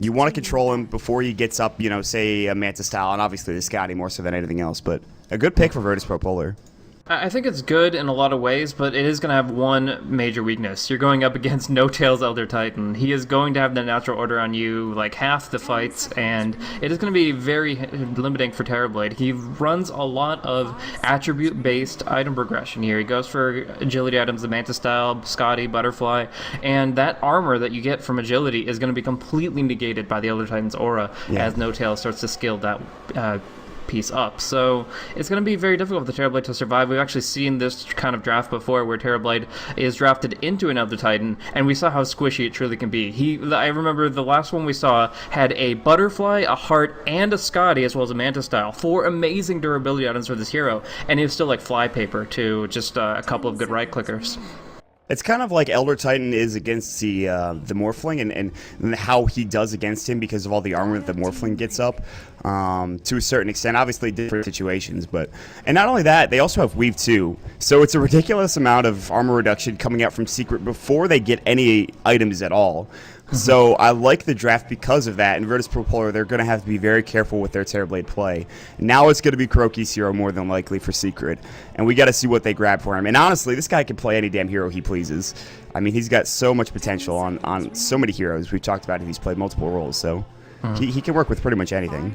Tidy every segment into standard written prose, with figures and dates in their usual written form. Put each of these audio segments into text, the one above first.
You want to control him before he gets up, say a Manta style, and obviously the Scotty more so than anything else, but a good pick for Virtus Pro Polar. I think it's good in a lot of ways, but it is going to have one major weakness. You're going up against No Tails Elder Titan. He is going to have the natural order on you like half the fights, and it is going to be very limiting for Terrorblade. He runs a lot of attribute-based item progression here. He goes for agility items, the Manta Style, Scotty, Butterfly, and that armor that you get from agility is going to be completely negated by the Elder Titan's aura as No Tails starts to scale that piece up. So it's going to be very difficult for the Terrorblade to survive. We've actually seen this kind of draft before where Terrorblade is drafted into an Elder Titan, and we saw how squishy it truly can be. I remember the last one we saw had a Butterfly, a Heart, and a Scotty, as well as a Manta Style. 4 amazing durability items for this hero, and he was still like flypaper to just a couple of good right clickers. It's kind of like Elder Titan is against the Morphling and how he does against him because of all the armor that the Morphling gets up to a certain extent. Obviously, different situations, and not only that, they also have Weave too. So it's a ridiculous amount of armor reduction coming out from Secret before they get any items at all. So I like the draft because of that. In Virtus Pro Polar, they're going to have to be very careful with their Terrorblade play. Now it's going to be Kuroki's hero more than likely for Secret, and we got to see what they grab for him. And honestly, this guy can play any damn hero he pleases. I mean, he's got so much potential on so many heroes. We've talked about it. He's played multiple roles, so he can work with pretty much anything.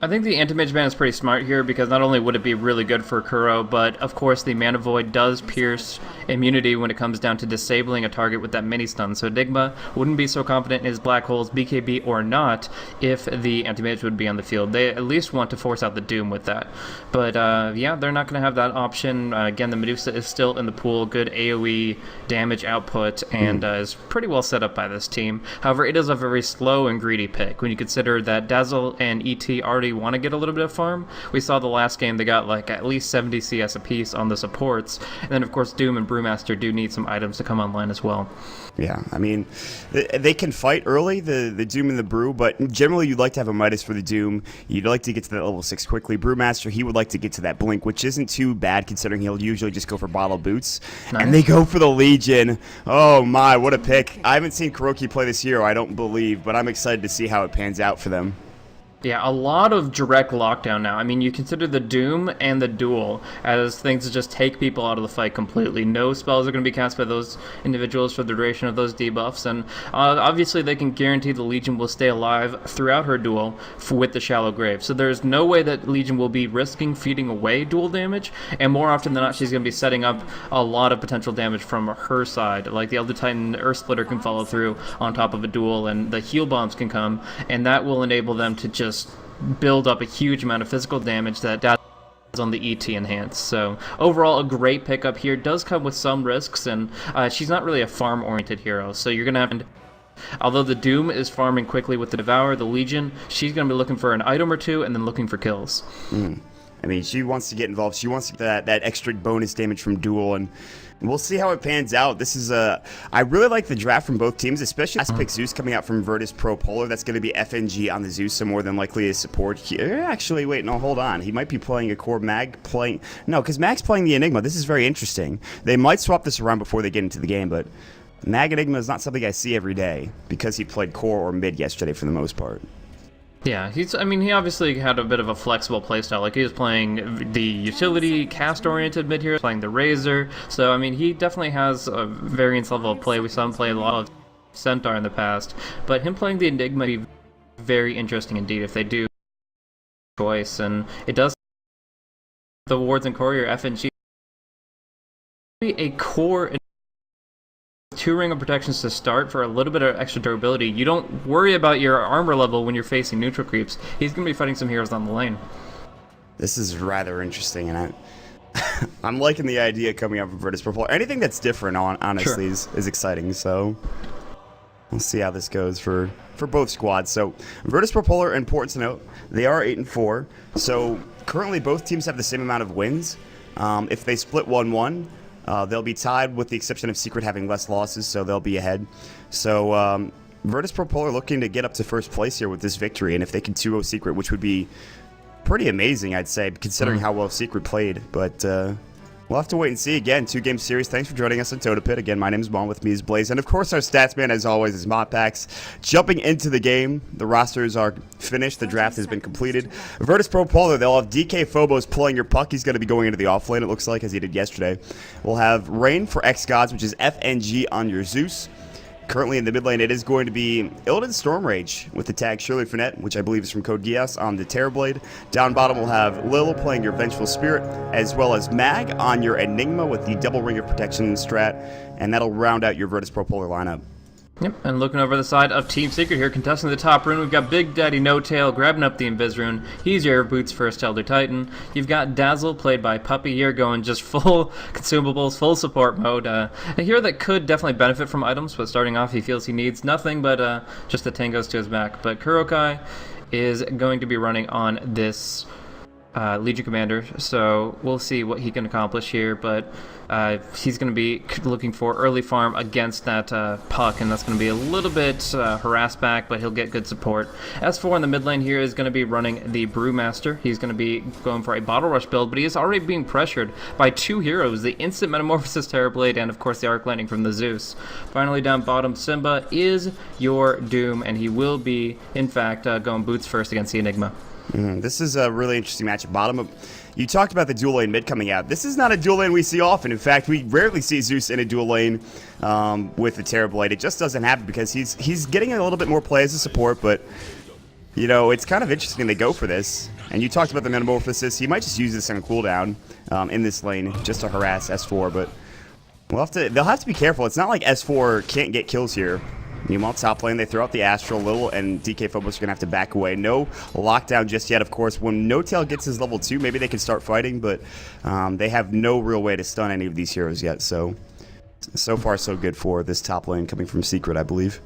I think the anti-mage ban is pretty smart here because not only would it be really good for Kuro, but of course the Mana Void does pierce immunity when it comes down to disabling a target with that mini stun. So Enigma wouldn't be so confident in his black holes, BKB or not, if the anti-mage would be on the field. They at least want to force out the Doom with that. But yeah, they're not going to have that option. Again, the Medusa is still in the pool, good AoE damage output, and is pretty well set up by this team. However, it is a very slow and greedy pick when you consider that Dazzle and ET already want to get a little bit of farm. We saw the last game they got like at least 70 CS apiece on the supports, and then of course Doom and Brewmaster do need some items to come online as well. Yeah, I mean, they can fight early, the Doom and the Brew, but generally you'd like to have a Midas for the Doom. You'd like to get to that level 6 quickly. Brewmaster, he would like to get to that Blink, which isn't too bad considering he'll usually just go for Bottle Boots. Nice. And they go for the Legion. Oh my, what a pick. I haven't seen Kuroki play this hero, I don't believe, but I'm excited to see how it pans out for them. Yeah, a lot of direct lockdown now. I mean, you consider the Doom and the Duel as things that just take people out of the fight completely. No spells are going to be cast by those individuals for the duration of those debuffs, and obviously they can guarantee the Legion will stay alive throughout her duel with the Shallow Grave. So there's no way that Legion will be risking feeding away duel damage, and more often than not she's going to be setting up a lot of potential damage from her side. Like the Elder Titan Earth Splitter can follow through on top of a duel, and the heal bombs can come, and that will enable them to just build up a huge amount of physical damage that does on the ET enhance. So overall, a great pickup here. Does come with some risks, and she's not really a farm-oriented hero, so you're going to have to... Although the Doom is farming quickly with the Devour, the Legion, she's going to be looking for an item or two and then looking for kills. I mean, she wants to get involved. She wants that extra bonus damage from Duel, and we'll see how it pans out. This is I really like the draft from both teams, especially last pick Zeus coming out from Virtus Pro Polar. That's going to be FNG on the Zeus, so more than likely a support. Actually, wait, no, hold on. He might be playing a core Mag playing... No, because Mag's playing the Enigma. This is very interesting. They might swap this around before they get into the game, but Mag Enigma is not something I see every day because he played core or mid yesterday for the most part. Yeah, I mean, he obviously had a bit of a flexible playstyle. Like, he was playing the utility, cast-oriented mid-hero, playing the Razor. So, I mean, he definitely has a variance level of play. We saw him play a lot of Centaur in the past. But him playing the Enigma would be very interesting indeed if they do choice. And it does the Wards and Courier FNG a core 2 Ring of Protections to start for a little bit of extra durability. You don't worry about your armor level when you're facing neutral creeps. He's going to be fighting some heroes on the lane. This is rather interesting, and I'm liking the idea coming up from Virtus Pro Polar. Anything that's different, honestly, is exciting, so we'll see how this goes for both squads. So Virtus Pro Polar, important to note, they are 8-4, so currently both teams have the same amount of wins. If they split 1-1, they'll be tied with the exception of Secret having less losses, so they'll be ahead. So Virtus Pro Polar looking to get up to first place here with this victory, and if they can 2-0 Secret, which would be pretty amazing, I'd say, considering how well Secret played. But we'll We'll have to wait and see. Again, 2-game series. Thanks for joining us on Dota Pit. Again, my name is Mon, with me is Blaze. And of course, our stats man, as always, is Modpax. Jumping into the game, the rosters are finished. The draft has been completed. Virtus Pro Polar, they'll have DK Phobos pulling your puck. He's going to be going into the off lane, it looks like, as he did yesterday. We'll have Rain for X Gods, which is FNG on your Zeus. Currently in the mid lane, it is going to be Illidan Stormrage with the tag Shirley Finette, which I believe is from Code Geass, on the Terrorblade. Down bottom, we'll have Lil playing your Vengeful Spirit, as well as Mag on your Enigma with the Double Ring of Protection strat, and that'll round out your Virtus Pro Polar lineup. Yep, and looking over the side of Team Secret here, contesting the top rune, we've got Big Daddy No Tail grabbing up the Invis rune. He's your Boots first Elder Titan. You've got Dazzle, played by Puppy here, going just full consumables, full support mode. A hero that could definitely benefit from items, but starting off he feels he needs nothing but just the tangos to his back. But Kurokai is going to be running on this Legion Commander, so we'll see what he can accomplish here, but he's going to be looking for early farm against that puck, and that's going to be a little bit harassed back, but he'll get good support. S4 in the mid lane here is going to be running the Brewmaster. He's going to be going for a Bottle Rush build, but he is already being pressured by two heroes, the Instant Metamorphosis Terrorblade and of course the Arc Lightning from the Zeus. Finally down bottom, Simba is your Doom, and he will be in fact going boots first against the Enigma. This is a really interesting matchup. Bottom, you talked about the dual lane mid coming out. This is not a dual lane we see often. In fact, we rarely see Zeus in a dual lane with the Terrorblade. It just doesn't happen because he's getting a little bit more play as a support, but you know, it's kind of interesting they go for this. And you talked about the Metamorphosis. He might just use this on cooldown in this lane just to harass S4, but they'll have to be careful. It's not like S4 can't get kills here. Meanwhile, top lane, they throw out the Astral. Lil and DK Phobos are going to have to back away. No lockdown just yet, of course. When No Tail gets his level 2, maybe they can start fighting, but they have no real way to stun any of these heroes yet. So far, so good for this top lane coming from Secret, I believe.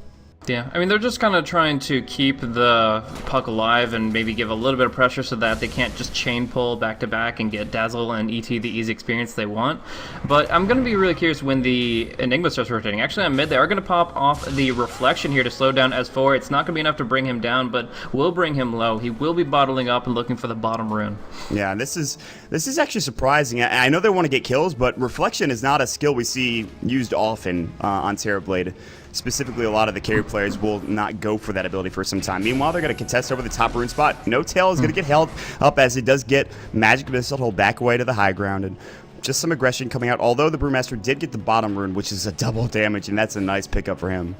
Yeah, I mean, they're just kind of trying to keep the puck alive and maybe give a little bit of pressure so that they can't just chain pull back to back and get Dazzle and ET the easy experience they want. But I'm going to be really curious when the Enigma starts rotating. Actually, on mid, they are going to pop off the Reflection here to slow down S4. It's not going to be enough to bring him down, but will bring him low. He will be bottling up and looking for the bottom rune. Yeah, this is actually surprising. I know they want to get kills, but Reflection is not a skill we see used often on Terrorblade. Specifically, a lot of the carry players will not go for that ability for some time. Meanwhile, they're going to contest over the top rune spot. No Tail is going to get held up as it does get Magic Missile. He'll back away to the high ground, and just some aggression coming out. Although the Brewmaster did get the bottom rune, which is a double damage, and that's a nice pickup for him.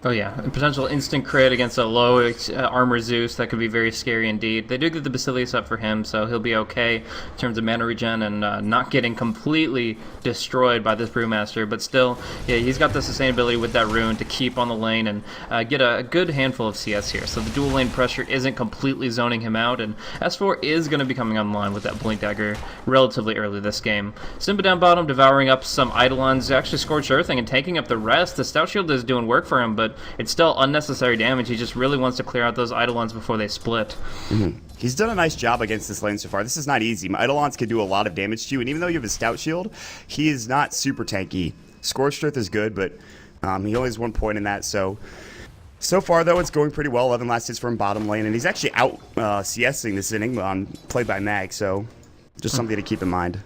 Oh yeah, a potential instant crit against a low armor Zeus, that could be very scary indeed. They do get the Basilius up for him, so he'll be okay in terms of mana regen and not getting completely destroyed by this Brewmaster, but still, yeah, he's got the sustainability with that rune to keep on the lane and get a good handful of CS here. So the dual lane pressure isn't completely zoning him out, and S4 is going to be coming online with that Blink Dagger relatively early this game. Simba down bottom, devouring up some Eidolons, actually Scorched Earthing and taking up the rest. The Stout Shield is doing work for him, but it's still unnecessary damage. He just really wants to clear out those Eidolons before they split. He's done a nice job against this lane so far. This is not easy. Eidolons can do a lot of damage to you, and even though you have a Stout Shield, he is not super tanky. Scorched Earth is good, but he only has 1 point in that, so far, though, it's going pretty well. 11 last hits from bottom lane, and he's actually out CSing this Enigma played by Mag, so just something to keep in mind.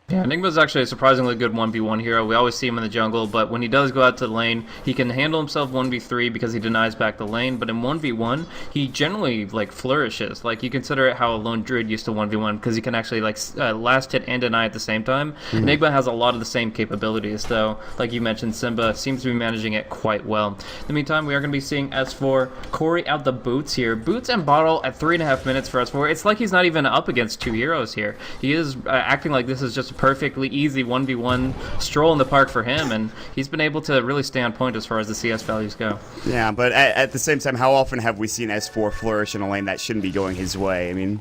Yeah, Enigma's actually a surprisingly good 1v1 hero. We always see him in the jungle, but when he does go out to the lane, he can handle himself 1v3 because he denies back the lane, but in 1v1, he generally, flourishes. You consider it how a lone druid used to 1v1, because he can actually, last hit and deny at the same time. Enigma has a lot of the same capabilities, though, like you mentioned, Simba seems to be managing it quite well. In the meantime, we are going to be seeing S4 Corey out the boots here. Boots and Bottle at 3.5 minutes for S4. It's like he's not even up against two heroes here. He is acting like this is just a perfectly easy 1v1 stroll in the park for him, and he's been able to really stay on point as far as the CS values go. Yeah, but at the same time, how often have we seen S4 flourish in a lane that shouldn't be going his way? I mean,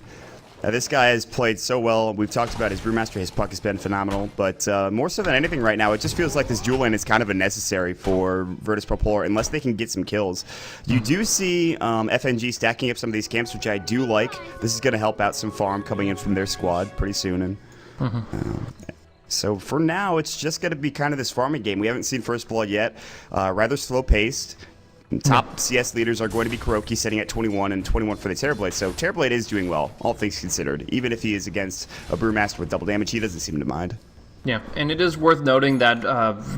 this guy has played so well. We've talked about his Brewmaster, his puck has been phenomenal, but more so than anything right now, it just feels like this dual lane is kind of unnecessary for Virtus Pro Polar unless they can get some kills. You do see FNG stacking up some of these camps, which I do like. This is going to help out some farm coming in from their squad pretty soon, and so for now, it's just going to be kind of this farming game. We haven't seen First Blood yet. Rather slow-paced. Top CS leaders are going to be Kuroki, sitting at 21 and 21 for the Terrorblade. So Terrorblade is doing well, all things considered. Even if he is against a Brewmaster with double damage, he doesn't seem to mind. Yeah, and it is worth noting that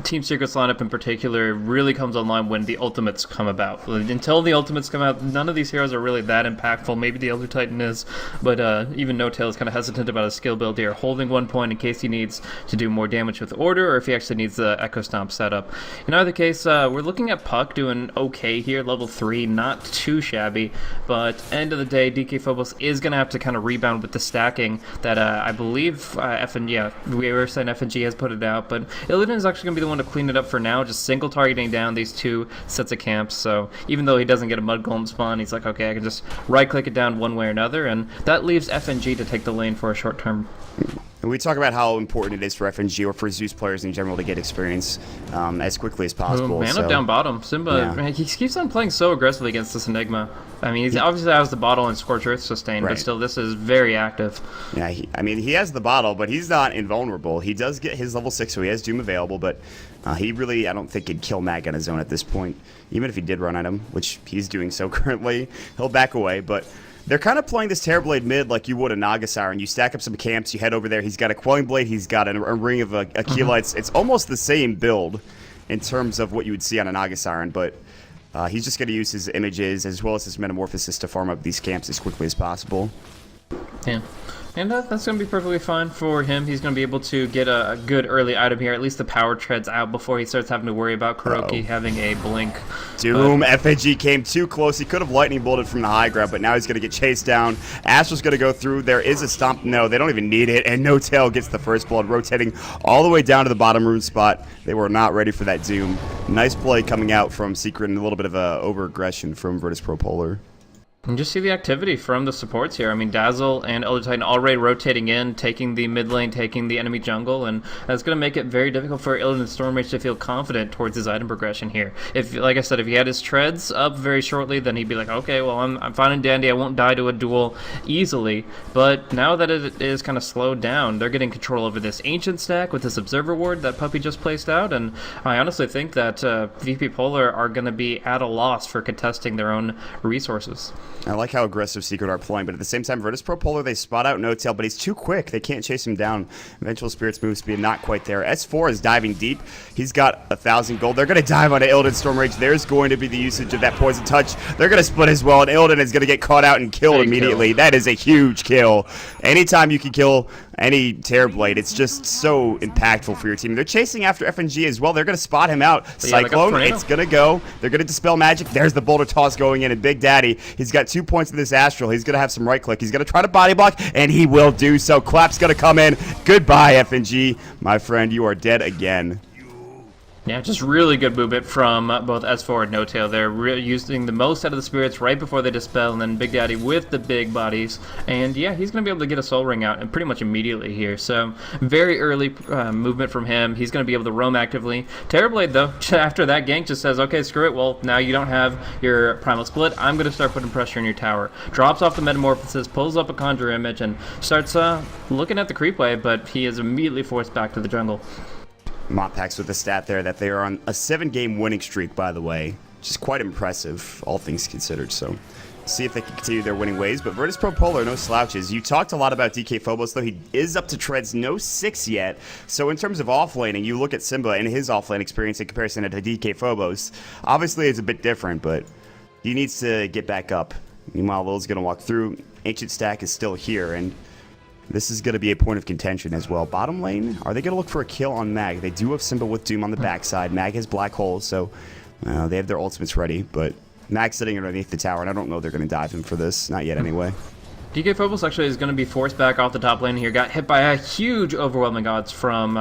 Team Secret's lineup in particular really comes online when the ultimates come about. Until the ultimates come out, none of these heroes are really that impactful. Maybe the Elder Titan is, but even No-Tail is kind of hesitant about his skill build here, holding 1 point in case he needs to do more damage with Order, or if he actually needs the Echo Stomp setup. In either case, we're looking at Puck doing okay here, level 3, not too shabby, but end of the day, DK Phobos is going to have to kind of rebound with the stacking that I believe we were saying FNG has put it out, but Illidan is actually going to be the one to clean it up for now, just single targeting down these 2 sets of camps. So even though he doesn't get a Mud Golem spawn, he's like, okay, I can just right-click it down one way or another, and that leaves FNG to take the lane for a short term. And we talk about how important it is for FNG or for Zeus players in general to get experience as quickly as possible. Man up down bottom. Simba, he keeps on playing so aggressively against this Enigma. I mean, he obviously has the bottle and Scorch Earth sustain, but still, this is very active. Yeah, he has the bottle, but he's not invulnerable. He does get his level 6, so he has Doom available, but he really, I don't think, could kill Mag on his own at this point. Even if he did run at him, which he's doing so currently, he'll back away, but they're kind of playing this Terrorblade mid like you would a Naga Siren. You stack up some camps, you head over there, he's got a Quelling Blade, he's got a Ring of Achillites. It's almost the same build in terms of what you would see on a Naga Siren, but he's just going to use his images as well as his Metamorphosis to farm up these camps as quickly as possible. Yeah. And that's going to be perfectly fine for him. He's going to be able to get a good early item here. At least the power tread's out before he starts having to worry about Kuroki having a blink. Doom, FNG came too close. He could have lightning bolted from the high ground, but now he's going to get chased down. Astra's going to go through. There is a stomp. No, they don't even need it. And No-Tail gets the first blood, rotating all the way down to the bottom rune spot. They were not ready for that Doom. Nice play coming out from Secret and a little bit of over-aggression from Virtus Pro Polar. And just see the activity from the supports here. I mean, Dazzle and Elder Titan already rotating in, taking the mid lane, taking the enemy jungle, and that's going to make it very difficult for Illidan Stormrage to feel confident towards his item progression here. If, like I said, if he had his treads up very shortly, then he'd be like, okay, well, I'm fine and dandy, I won't die to a duel easily. But now that it is kind of slowed down, they're getting control over this Ancient stack with this Observer Ward that Puppy just placed out, and I honestly think that VP Polar are going to be at a loss for contesting their own resources. I like how aggressive Secret are playing, but at the same time, Virtus Pro Polar, they spot out No-Tail, but he's too quick. They can't chase him down. Eventual Spirit's move speed not quite there. S4 is diving deep. He's got 1,000 gold. They're going to dive onto Illidan Stormrage. There's going to be the usage of that Poison Touch. They're going to split as well, and Illidan is going to get caught out and killed immediately. That is a huge kill. Anytime you can kill any Terrorblade, it's just so impactful for your team. They're chasing after FNG as well. They're going to spot him out. Cyclone, it's going to go. They're going to Dispel Magic. There's the Boulder Toss going in, and Big Daddy, he's got 2 points in this Astral. He's going to have some right click. He's going to try to body block, and he will do so. Clap's going to come in. Goodbye, FNG. My friend, you are dead again. Yeah, just really good movement from both S4 and No-Tail. They're using the most out of the spirits right before they dispel, and then Big Daddy with the big bodies. And yeah, he's going to be able to get a Soul Ring out and pretty much immediately here. So very early movement from him. He's going to be able to roam actively. Terrorblade, though, after that gank just says, okay, screw it. Well, now you don't have your Primal Split. I'm going to start putting pressure in your tower. Drops off the Metamorphosis, pulls up a Conjure Image, and starts looking at the creep wave, but he is immediately forced back to the jungle. Moppax with the stat there that they are on a 7-game winning streak, by the way, which is quite impressive, all things considered. So, see if they can continue their winning ways. But Virtus Pro Polar, no slouches. You talked a lot about DK Phobos, though he is up to treads, no 6 yet. So in terms of offlaning, you look at Simba and his offlane experience in comparison to DK Phobos. Obviously, it's a bit different, but he needs to get back up. Meanwhile, Lil's going to walk through. Ancient stack is still here, and this is going to be a point of contention as well. Bottom lane, are they going to look for a kill on Mag? They do have Simba with Doom on the backside. Mag has Black Hole, so they have their ultimates ready. But Mag's sitting underneath the tower, and I don't know they're going to dive him for this. Not yet, anyway. DK Phobos actually is going to be forced back off the top lane here. Got hit by a huge overwhelming odds from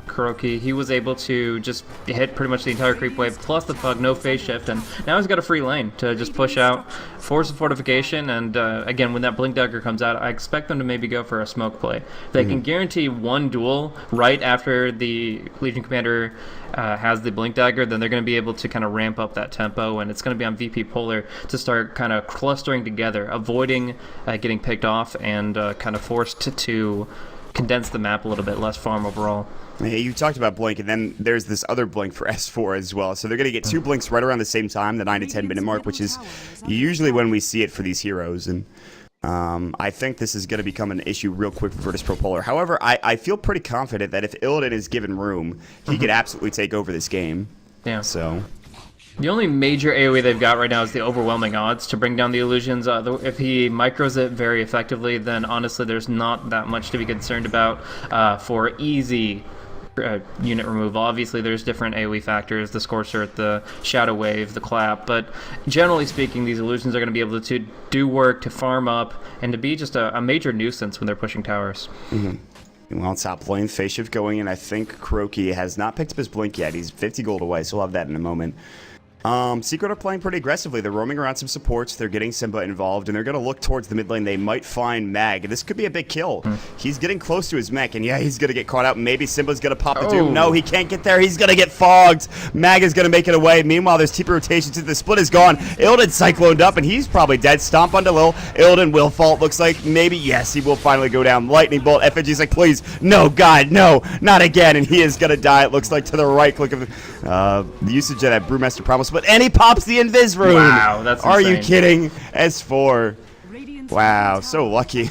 Kuroki. He was able to just hit pretty much the entire creep wave, plus the Pug, no phase shift, and now he's got a free lane to just push out, force a fortification, and again, when that Blink Dagger comes out, I expect them to maybe go for a smoke play. If they can guarantee one duel right after the Legion Commander has the Blink Dagger, then they're going to be able to kind of ramp up that tempo, and it's going to be on VP Polar to start kind of clustering together, avoiding getting picked off, and kind of forced to condense the map a little bit, less farm overall. Yeah, you talked about Blink, and then there's this other Blink for S4 as well. So they're going to get 2 Blinks right around the same time, the 9 to 10 minute mark, which is usually when we see it for these heroes. And I think this is going to become an issue real quick for Virtus Pro Polar. However, I feel pretty confident that if Illidan is given room, he could absolutely take over this game. Yeah. So the only major AoE they've got right now is the overwhelming odds to bring down the illusions. If he micros it very effectively, then honestly there's not that much to be concerned about for easy unit removal. Obviously there's different AoE factors, the Scorcher, the Shadow Wave, the Clap, but generally speaking these illusions are going to be able to do work, to farm up, and to be just a major nuisance when they're pushing towers. Well, top lane, phase shift going in. I think Kuroki has not picked up his Blink yet. He's 50 gold away, so we'll have that in a moment. Secret are playing pretty aggressively. They're roaming around some supports. They're getting Simba involved, and they're going to look towards the mid lane. They might find Mag. This could be a big kill. He's getting close to his mech, and yeah, he's going to get caught out. Maybe Simba's going to pop the Doom. No, he can't get there. He's going to get fogged. Mag is going to make it away. Meanwhile, there's TP rotations. The split is gone. Illidan cycloned up, and he's probably dead. Stomp onto Lil. Illidan will fall. It looks like maybe, yes, he will finally go down. Lightning bolt. FNG's like, please, no, God, no, not again. And he is going to die, it looks like, to the right click of the usage of that Brewmaster Promise. But, and he pops the Invis rune. Wow, that's insane. Are you kidding? S4. Wow, so lucky.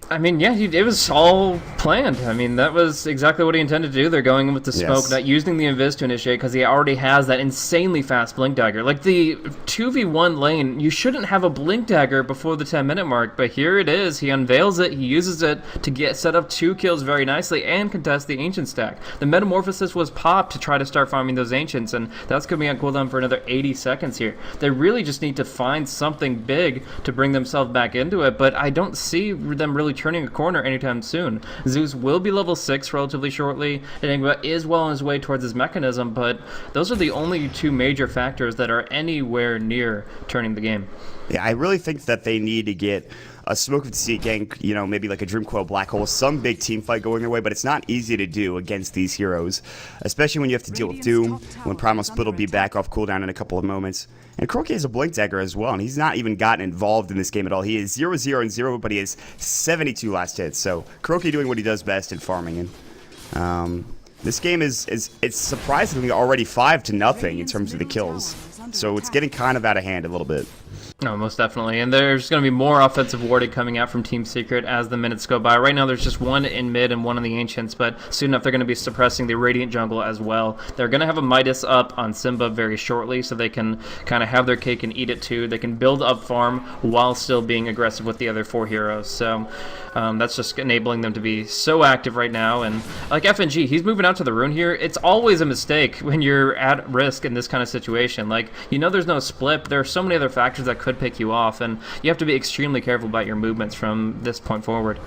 I mean, yeah, it was all planned. I mean, that was exactly what he intended to do. They're going with the smoke, Yes. not using the Invis to initiate because he already has that insanely fast Blink Dagger. Like, the 2v1 lane, you shouldn't have a Blink Dagger before the 10-minute mark, but here it is. He unveils it, he uses it to set up 2 kills very nicely and contest the Ancient stack. The Metamorphosis was popped to try to start farming those Ancients, and that's going to be on cooldown for another 80 seconds here. They really just need to find something big to bring themselves back into it, but I don't see them really turning a corner anytime soon. Zeus will be level 6 relatively shortly. Enigma is well on his way towards his mechanism, but those are the only 2 major factors that are anywhere near turning the game. Yeah, I really think that they need to get a Smoke of the Sea gank, you know, maybe like a Dreamcoil Black Hole, some big team fight going their way, but it's not easy to do against these heroes, especially when you have to deal with Doom, when Primal Split will be back off cooldown in a couple of moments. And Kuroki has a Blink Dagger as well, and he's not even gotten involved in this game at all. He is 0-0 and 0, but he has 72 last hits, so Kuroki doing what he does best in farming. And this game it's surprisingly already 5-0 in terms of the kills, so it's getting kind of out of hand a little bit. No, most definitely. And there's going to be more offensive warding coming out from Team Secret as the minutes go by. Right now there's just 1 in mid and 1 on the Ancients, but soon enough they're going to be suppressing the Radiant jungle as well. They're going to have a Midas up on Simba very shortly, so they can kind of have their cake and eat it too. They can build up farm while still being aggressive with the other 4 heroes. So that's just enabling them to be so active right now. And like FNG, he's moving out to the rune here. It's always a mistake when you're at risk in this kind of situation. Like, you know, there's no split, but there are so many other factors that could pick you off, and you have to be extremely careful about your movements from this point forward.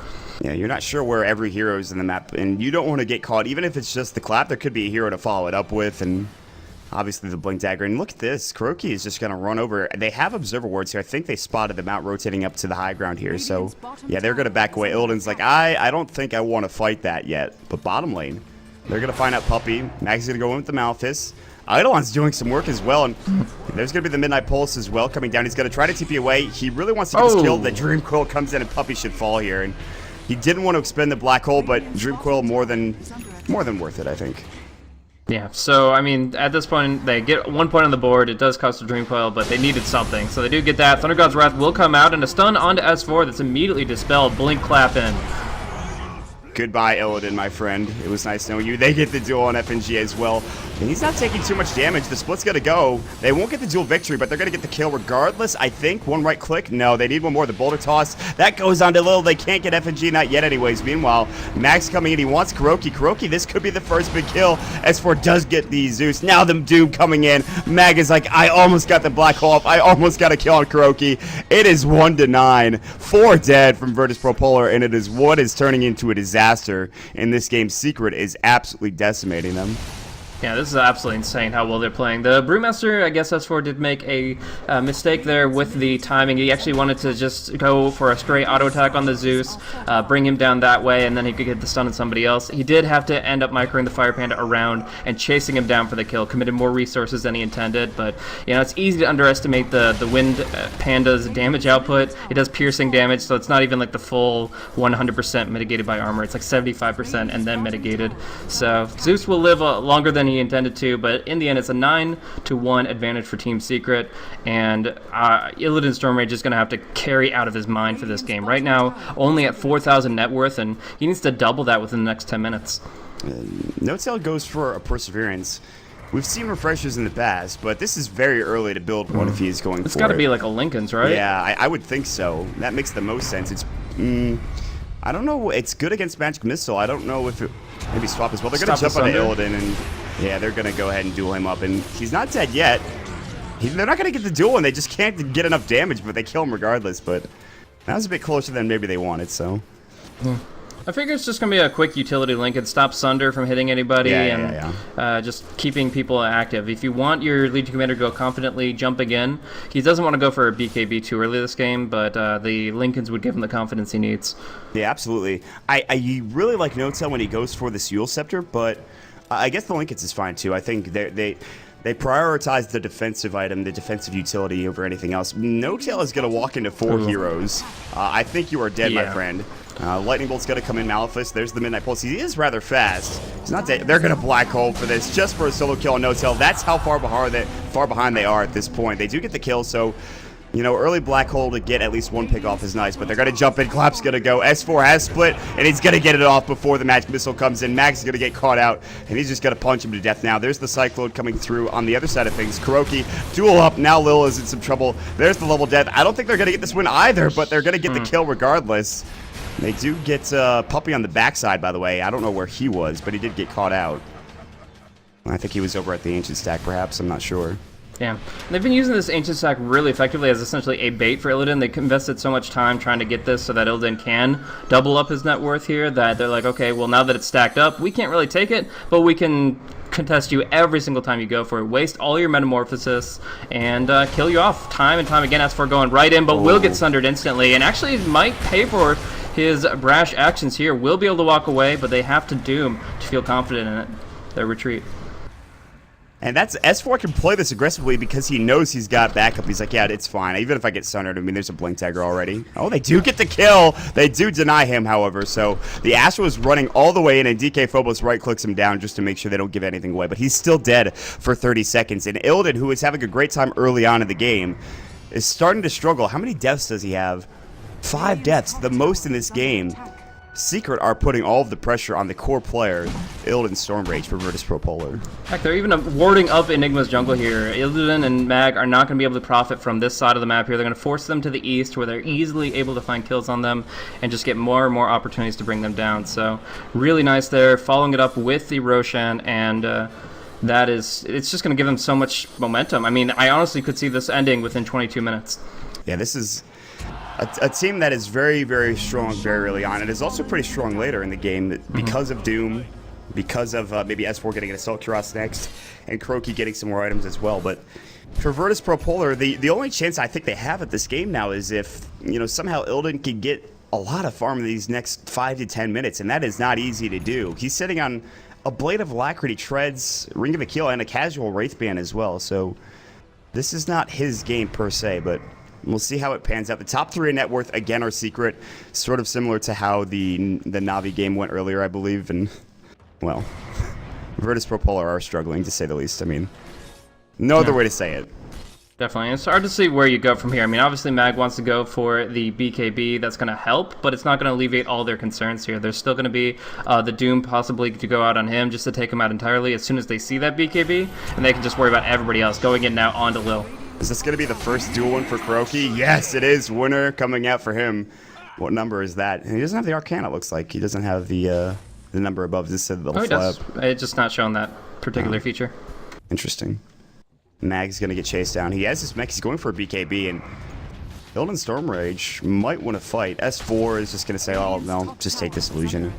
Yeah, you're not sure where every hero is in the map, and you don't want to get caught. Even if it's just the Clap, there could be a hero to follow it up with, and obviously the Blink Dagger. And look at this, Kuroki is just going to run over. They have Observer Wards here. I think they spotted them out rotating up to the high ground here, so yeah, they're going to back away. Illidan's like, I don't think I want to fight that yet, but bottom lane, they're going to find out Puppey. Mag's going to go in with the Malphus. Eidolon's doing some work as well, and there's going to be the Midnight Pulse as well coming down. He's going to try to TP away. He really wants to get this kill. The Dream Coil comes in, and Puppey should fall here. And he didn't want to expend the Black Hole, but Dream Coil more than worth it, I think. Yeah, so, I mean, at this point, they get 1 point on the board. It does cost a Dream Coil, but they needed something. So they do get that. Thunder God's Wrath will come out, and a stun onto S4 that's immediately dispelled. Blink Clap in. Goodbye, Illidan, my friend. It was nice knowing you. They get the duel on FNG as well. And he's not taking too much damage. The split's going to go. They won't get the duel victory, but they're going to get the kill regardless, I think. 1 right click. No, they need 1 more. The boulder toss. That goes on to Lil. They can't get FNG, not yet anyways. Meanwhile, Max coming in. He wants Kuroki. Kuroki, this could be the first big kill. S4 does get the Zeus. Now the Doom coming in. Mag is like, I almost got the Black Hole up. I almost got a kill on Kuroki. It is 1-9. 4 dead from Virtus Pro Polar, and it is what is turning into a disaster. In this game, Secret is absolutely decimating them. Yeah, this is absolutely insane how well they're playing. The Brewmaster, I guess S4 did make a mistake there with the timing. He actually wanted to just go for a straight auto attack on the Zeus, bring him down that way, and then he could get the stun on somebody else. He did have to end up microing the Fire Panda around and chasing him down for the kill, committed more resources than he intended, but it's easy to underestimate the Wind Panda's damage output. It does piercing damage, so it's not even like the full 100% mitigated by armor. It's like 75% and then mitigated. So Zeus will live longer than he intended to, but in the end it's a 9-1 advantage for Team Secret, and Illidan Stormrage is going to have to carry out of his mind for this game. Right now only at 4,000 net worth, and he needs to double that within the next 10 minutes. No-Tail goes for a Perseverance. We've seen refreshers in the past, but this is very early to build one if he is going for it. It's got to be like a Lincoln's, right? Yeah, I would think so. That makes the most sense. It's I don't know. It's good against Magic Missile. I don't know if it maybe swap as well. They're going to jump on Illidan, and yeah, they're going to go ahead and duel him up. And he's not dead yet. They're not going to get the duel, and they just can't get enough damage, but they kill him regardless. But that was a bit closer than maybe they wanted, so. I figure it's just going to be a quick utility link and stop Sunder from hitting anybody just keeping people active. If you want your Legion Commander to go confidently jumping in, he doesn't want to go for a BKB too early this game, but the Lincolns would give him the confidence he needs. Yeah, absolutely. I really like No-Tail when he goes for the Seal Scepter, but I guess the Lincolns is fine too. I think they prioritize the defensive item, the defensive utility over anything else. No-Tail is going to walk into 4 heroes. I think you are dead, my friend. Lightning Bolt's going to come in. Malefice, there's the Midnight Pulse. He is rather fast. He's not dead. They're going to Black Hole for this, just for a solo kill on No-Tail. That's how far behind they are at this point. They do get the kill, so early Black Hole to get at least one pick off is nice, but they're going to jump in. Clap's going to go. S4 has split, and he's going to get it off before the Magic Missile comes in. Max is going to get caught out, and he's just going to punch him to death now. There's the Cyclone coming through on the other side of things. Kuroki, duel up. Now Lil is in some trouble. There's the level death. I don't think they're going to get this win either, but they're going to get the kill regardless. They do get Puppy on the backside, by the way. I don't know where he was, but he did get caught out. I think he was over at the Ancient Stack, perhaps. I'm not sure. Yeah, they've been using this Ancient Stack really effectively as essentially a bait for Illidan. They invested so much time trying to get this so that Illidan can double up his net worth here that they're like, okay, well, now that it's stacked up, we can't really take it, but we can contest you every single time you go for it. Waste all your Metamorphosis and kill you off time and time again. As for going right in, but will get sundered instantly and actually might pay for his brash actions here. Will be able to walk away, but they have to Doom to feel confident in it. Their retreat. And that's S4 can play this aggressively because he knows he's got backup. He's like, yeah, it's fine. Even if I get sundered, I mean, there's a Blink Dagger already. Oh, they do get the kill. They do deny him, however. So the Astro is running all the way in, and DK Phobos right-clicks him down just to make sure they don't give anything away. But he's still dead for 30 seconds. And Illidan, who is having a great time early on in the game, is starting to struggle. How many deaths does he have? 5 deaths, the most in this game. Secret are putting all of the pressure on the core player, Illidan Stormrage for Virtus Pro Polar. Heck, they're even warding up Enigma's jungle here. Illidan and Mag are not going to be able to profit from this side of the map here. They're going to force them to the east where they're easily able to find kills on them and just get more and more opportunities to bring them down. So really nice there, following it up with the Roshan, and it's just going to give them so much momentum. I mean, I honestly could see this ending within 22 minutes. Yeah, this is a team that is very, very strong very early on. It is also pretty strong later in the game because of Doom, because of maybe S4 getting an Assault Cuirass next, and Kuroki getting some more items as well. But for Virtus Pro Polar, the only chance I think they have at this game now is if, somehow Illidan can get a lot of farm in these next 5 to 10 minutes, and that is not easy to do. He's sitting on a Blade of Alacrity, Treads, Ring of Akil, and a casual Wraithband as well. So this is not his game per se, but we'll see how it pans out. The top 3 in net worth, again, are Secret, sort of similar to how the Navi game went earlier, I believe. And, well, Virtus Pro Polar are struggling, to say the least. I mean, no other way to say it. Definitely. It's hard to see where you go from here. I mean, obviously, Mag wants to go for the BKB. That's going to help, but it's not going to alleviate all their concerns here. There's still going to be the Doom possibly to go out on him just to take him out entirely as soon as they see that BKB, and they can just worry about everybody else going in now onto Lil. Is this going to be the first dual one for Kuroki? Yes, it is. Winner coming out for him. What number is that? And he doesn't have the Arcana, it looks like. He doesn't have the number above. This said the flap. Does. It's just not showing that particular feature. Interesting. Mag's going to get chased down. He has his mech. He's going for a BKB, and Illidan Stormrage might want to fight. S4 is just going to say, oh, no, just take this illusion.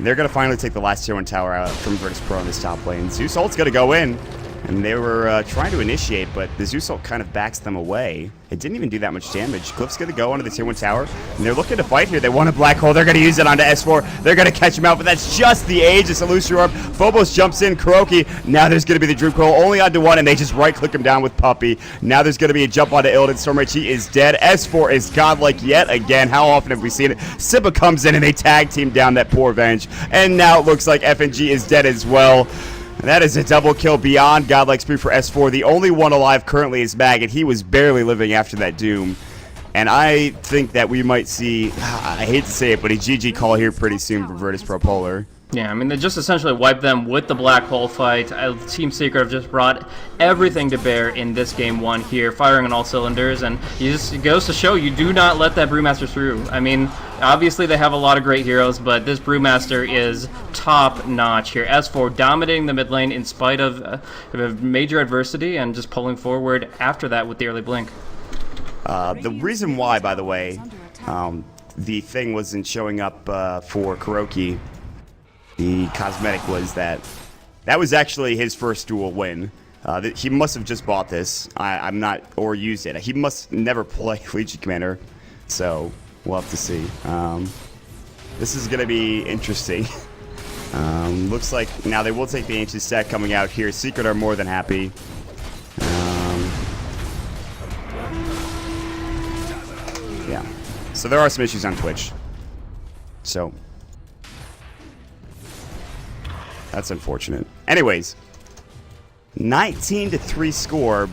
They're going to finally take the last tier 1 tower out from Virtus Pro in this top lane. Zeus ult's going to go in. And they were trying to initiate, but the Zeus ult kind of backs them away. It didn't even do that much damage. Cliff's going to go onto the tier 1 tower, and they're looking to fight here. They want a black hole. They're going to use it onto S4. They're going to catch him out, but that's just the Aegis Illusory Orb. Phobos jumps in. Kuroki. Now there's going to be the Droop Coil only onto one, and they just right-click him down with Puppey. Now there's going to be a jump onto Illidan Stormrage. He is dead. S4 is godlike yet again. How often have we seen it? Simba comes in, and they tag team down that poor Venge. And now it looks like FNG is dead as well. That is a double kill beyond godlike speed for S4. The only one alive currently is Mag, and he was barely living after that Doom. And I think that we might see, I hate to say it, but a GG call here pretty soon for Virtus Pro Polar. Yeah, I mean, they just essentially wiped them with the Black Hole fight. Team Secret have just brought everything to bear in this game 1 here, firing on all cylinders, and it goes to show you do not let that Brewmaster through. I mean, obviously they have a lot of great heroes, but this Brewmaster is top-notch here. S4 dominating the mid lane in spite of major adversity and just pulling forward after that with the early blink. The reason why, by the way, the thing wasn't showing up for Kuroki, the cosmetic, was that was actually his first duel win. He must have just bought this. I'm not, or used it. He must never play Legion Commander, so we'll have to see. This is going to be interesting. Looks like now they will take the Ancient Stack coming out here. Secret are more than happy. Yeah. So there are some issues on Twitch. So that's unfortunate. Anyways, 19-3 score.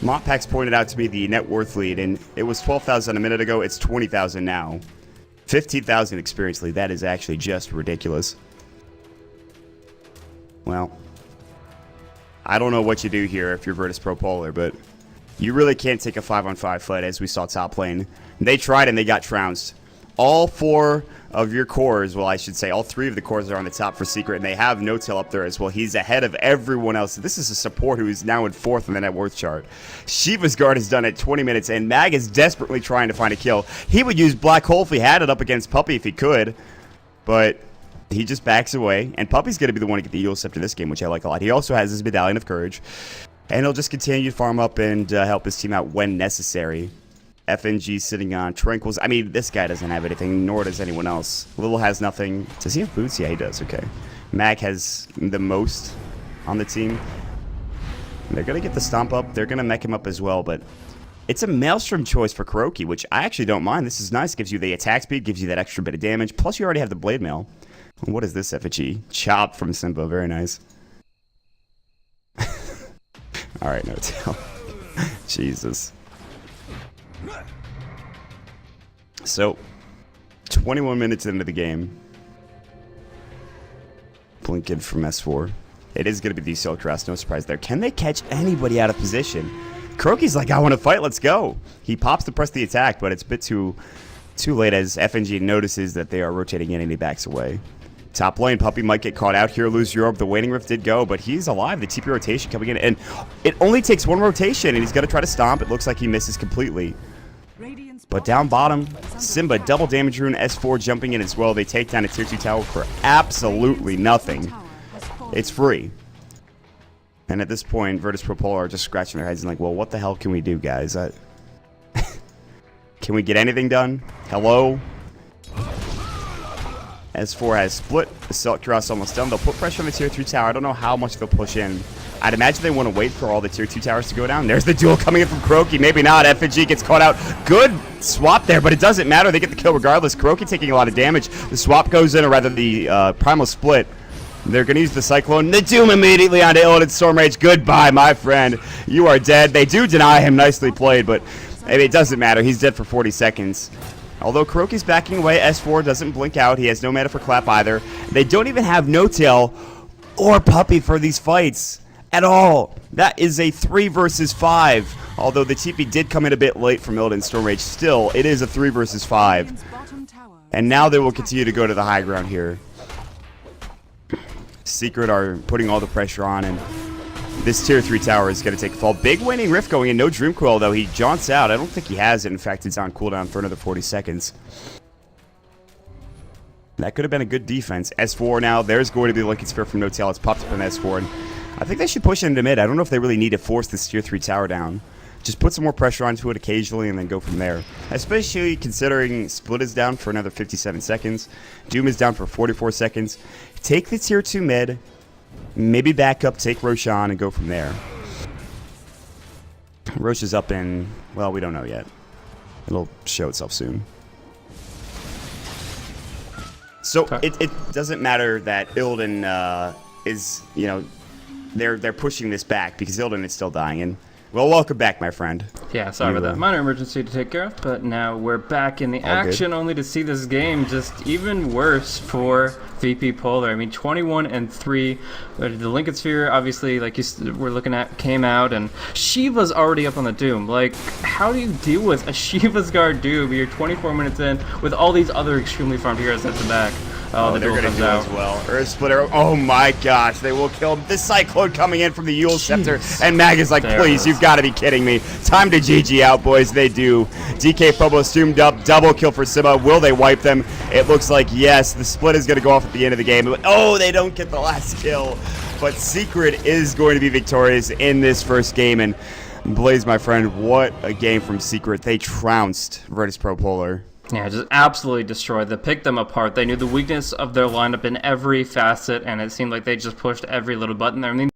Montpax pointed out to me the net worth lead, and it was 12,000 a minute ago. It's 20,000 now. 15,000 experience lead. That is actually just ridiculous. Well, I don't know what you do here if you're Virtus Pro Polar, but you really can't take a 5-on-5 fight, as we saw top lane. They tried and they got trounced. All 4 of your cores, well, I should say all 3 of the cores are on the top for Secret, and they have No-Tail up there as well. He's ahead of everyone else. This is a support who is now in 4th on the net worth chart. Shiva's guard is done at 20 minutes, and Mag is desperately trying to find a kill. He would use Black Hole if he had it up against Puppey if he could, but he just backs away, and Puppey's going to be the one to get the Eul Scepter this game, which I like a lot. He also has his Medallion of Courage, and he'll just continue to farm up and help his team out when necessary. FNG sitting on Tranquils. I mean, this guy doesn't have anything, nor does anyone else. Little has nothing. Does he have boots? Yeah, he does. Okay. Mag has the most on the team. They're going to get the stomp up. They're going to mech him up as well, but it's a Maelstrom choice for Kuroki, which I actually don't mind. This is nice. Gives you the attack speed, gives you that extra bit of damage. Plus, you already have the Blade Mail. What is this effigy? Chop from Simba. Very nice. All right, No-Tail. Jesus. So, 21 minutes into the game. Blinking from S4. It is going to be the Silk Cross, no surprise there. Can they catch anybody out of position? Kuroki's like, I want to fight, let's go. He pops to press the attack, but it's a bit too late as FNG notices that they are rotating in and he backs away. Top lane, Puppey might get caught out here, lose Europe. The Waning Rift did go, but he's alive. The TP rotation coming in, and it only takes 1 rotation, and he's going to try to stomp. It looks like he misses completely. But down bottom, Simba, double damage rune, S4 jumping in as well. They take down a tier 2 tower for absolutely nothing. It's free. And at this point, Virtus Pro Polar are just scratching their heads and like, well, what the hell can we do, guys? Can we get anything done? Hello? S4 has split. The Silk Cross almost done. They'll put pressure on the tier 3 tower. I don't know how much they'll push in. I'd imagine they want to wait for all the tier 2 towers to go down. There's the duel coming in from Kuroki. Maybe not. FNG gets caught out. Good swap there, but it doesn't matter. They get the kill regardless. Kuroki taking a lot of damage. The swap goes in, or rather the Primal Split. They're going to use the Cyclone. The Doom immediately onto Illidan Stormrage. Goodbye, my friend. You are dead. They do deny him. Nicely played, but it doesn't matter. He's dead for 40 seconds. Although Kuroki's backing away, S4 doesn't blink out. He has no mana for Clap either. They don't even have No-Tail or Puppey for these fights at all. That is a 3 versus 5. Although the TP did come in a bit late from Illidan Stormrage, still, it is a 3 versus 5. And now they will continue to go to the high ground here. Secret are putting all the pressure on, and this tier 3 tower is going to take a fall. Big Waning Rift going in. No Dream Coil, though. He jaunts out. I don't think he has it. In fact, it's on cooldown for another 40 seconds. That could have been a good defense. S4 now, there's going to be the Lincoln Sphere from No Tail. It's popped up in S4. And I think they should push into mid. I don't know if they really need to force this tier 3 tower down. Just put some more pressure onto it occasionally and then go from there. Especially considering Split is down for another 57 seconds. Doom is down for 44 seconds. Take the tier 2 mid. Maybe back up, take Roshan, and go from there. Rosh is up in, well, we don't know yet. It'll show itself soon. So it doesn't matter that Illidan is, you know, they're pushing this back because Illidan is still dying. And well, welcome back, my friend. Yeah, sorry about that. Minor emergency to take care of, but now we're back in the action, only to see this game just even worse for VP Polar. I mean, 21-3. The Lincoln Sphere, obviously, like we're looking at, came out, and Shiva's already up on the Doom. Like, how do you deal with a Shiva's Guard Doom? You're 24 minutes in with all these other extremely farmed heroes at the back. Oh, they're going to do as well. Earth Splitter. Oh my gosh, they will kill him. This Cyclone coming in from the Yule Scepter. And Mag is like, please, you've got to be kidding me. Time to GG out, boys. They do. DK Phobos zoomed up. Double kill for Sima. Will they wipe them? It looks like yes. The split is going to go off at the end of the game. Oh, they don't get the last kill. But Secret is going to be victorious in this first game. And Blaze, my friend, what a game from Secret. They trounced Virtus Pro Polar. Yeah, just absolutely destroyed. They picked them apart. They knew the weakness of their lineup in every facet, and it seemed like they just pushed every little button there. I mean,